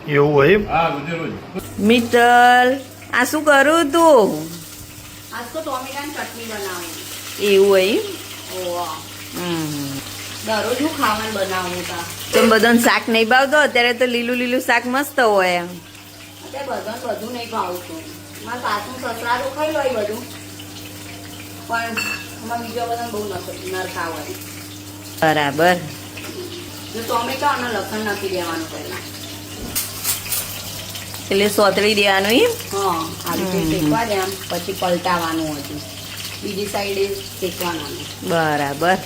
એવું હોય મિત્તલ, આ શું કરું તું? આજ તો ટોમેટાની ચટણી બનાવું. એવું હોય. ઓવા. દરરોજ હું ખાવાનું બનાવું તા. તો બધાને શાક નહીં ભાવતો? અત્યારે તો લીલું લીલું શાક મસ્ત હોય. અત્યારે બધાને બધું નહીં ભાવતું. મારા સાસુ સસરા તો ખાઈ લો બધું, પણ અમારા બીજા બધાને બહુ નરખા હોય. બરાબર. ટોમેટો અને લસણ નાખી દેવાનું પહેલા, એટલે સોતળી દેવાનું એમ? હા, આવી રીતે શેકવા દે, પછી પલટાવાનું હતું, બીજી સાઈડે શેકવાનું. બરાબર.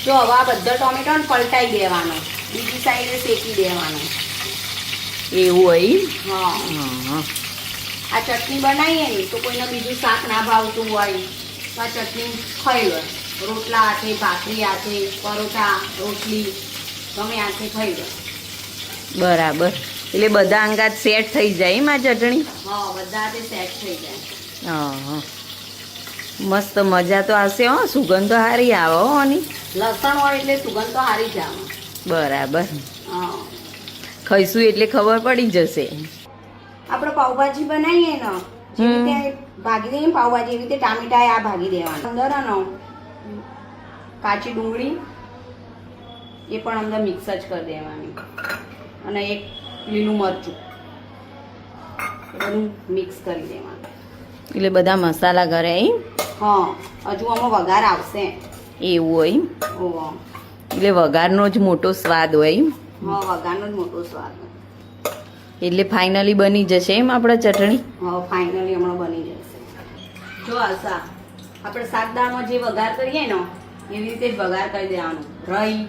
જો હવે આ બધા ટોમેટોને પલટાઈ દેવાનો, બીજી સાઈડે શેકી દેવાનું. એવું હોય. હા, આ ચટણી બનાવીએ ને તો કોઈને બીજું શાક ના ભાવતું હોય તો આ ચટણી ખાઈ લે. રોટલા હાથે, ભાખરી હાથે, પરોઠા, રોટલી તમે હાથે ખાઈ લો. બરાબર. એટલે બધા અંગાત સેટ થઈ જાય એમ આ ચટણી? હા, બધા હાથે સેટ થઈ જાય. હા, મસ્ત મજા તો આવશે. હો, સુગંધ તો સારી આવે હો આની. લસણ હોય એટલે સુગંધ તો સારી જ આવે. બરાબર. હા, ખાઈશું એટલે ખબર પડી જશે. આપણે પાવભાજી બનાવીએ ને, જેવી રીતે ભાગી દઈએ પાવભાજી, એવી રીતે ટામેટા આ ભાગી દેવાના. અંદર કાચી ડુંગળી એ પણ અંદર મિક્સ જ કરી દેવાની, અને એક લીલું મરચું બધું મિક્સ કરી દેવાનું. એટલે બધા મસાલા ઘરે એમ? હા, હજુ આમાં વઘાર આવશે. એવું હોય. ઓહો. એટલે વઘારનો જ મોટો સ્વાદ હોય એમ? હા, વઘારનો જ મોટો સ્વાદ. એટલે ફાઇનલી બની જશે એમ આપણા ચટણી? હા, ફાઇનલી હમણાં બની જશે. જો આશા, આપણે શાક દાળમાં જે વઘાર કરીએ ને એવી રીતે જ વઘાર કરી દેવાનું. રાઈ,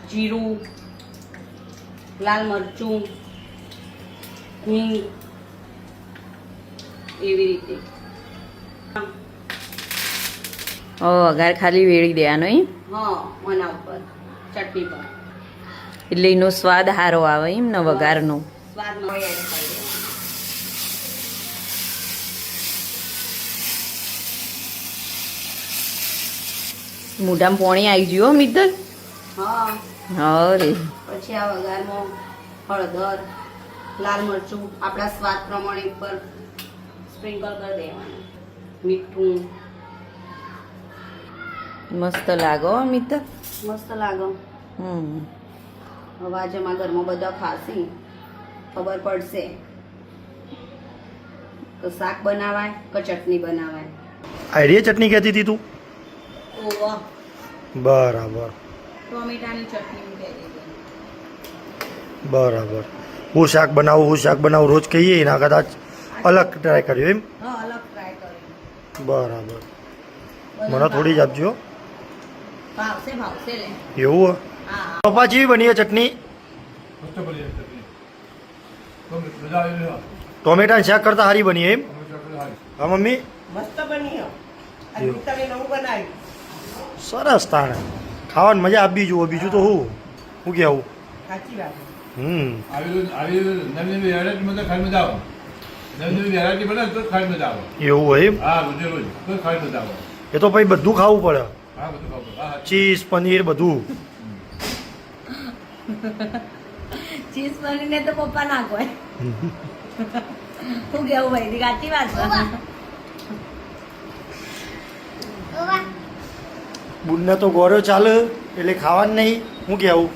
જીરું, લાલ મરચું, હિંગ, એવી રીતે. વઘાર ખાલી વેળી દેવાનો એમ? હા, મના ઉપર ચટણી પર, એટલે એનો સ્વાદ સારો આવે એમ ને વઘારનો? સ્વાદમાં એડ કરી દેવાનું. મોઢામાં પોણી આવી ગયું હો મિત્તલ. હા, અરે પછી આ વઘારમાં હળદર, લાલ મરચું આપણા સ્વાદ પ્રમાણે ઉપર સ્પ્રિંકલ કરી દેવાનું, મીઠું. મસ્ત લાગો હો મિત્તલ. મસ્ત લાગો. હવે આજે અમારા ઘરમાં બધા ખાશે, ખબર પડશે તો શાક બનાવાય કે ચટણી બનાવાય. આઈડિયા ચટણી કહેતી હતી તું? ઓવા. બરાબર ટોમેટાની ચટણી કહી દીધી. બરાબર. હું શાક બનાવું રોજ કહીએ એના કદાચ અલગ ટ્રાય કર્યો એમ? હા, અલગ ટ્રાય કરી. બરાબર. મને થોડી જ આપજો. ભાવશે લે. એવું? હા. પપ્પા જેવી બની છે ચટણી? ટોમેટાનું શાક કરતા સારી બની એમ? હા મમ્મી? મસ્ત બની. તમે નવું બનાવ્યું. સરસ તાણે ખાવાની મજા આપી જુઓ. બીજું તો હું કેવું? સાચી વાત. એવું હોય એમ? એ તો પછી બધું ખાવું પડે. ચીઝ, પનીર બધું. ચીઝ પનીરને તો પપ્પા ના કોઈ. શું કેવું ભાઈ? સાચી વાત. બુનને તો ગોળો ચાલે એટલે ખાવાનું નહીં. હું કેવું?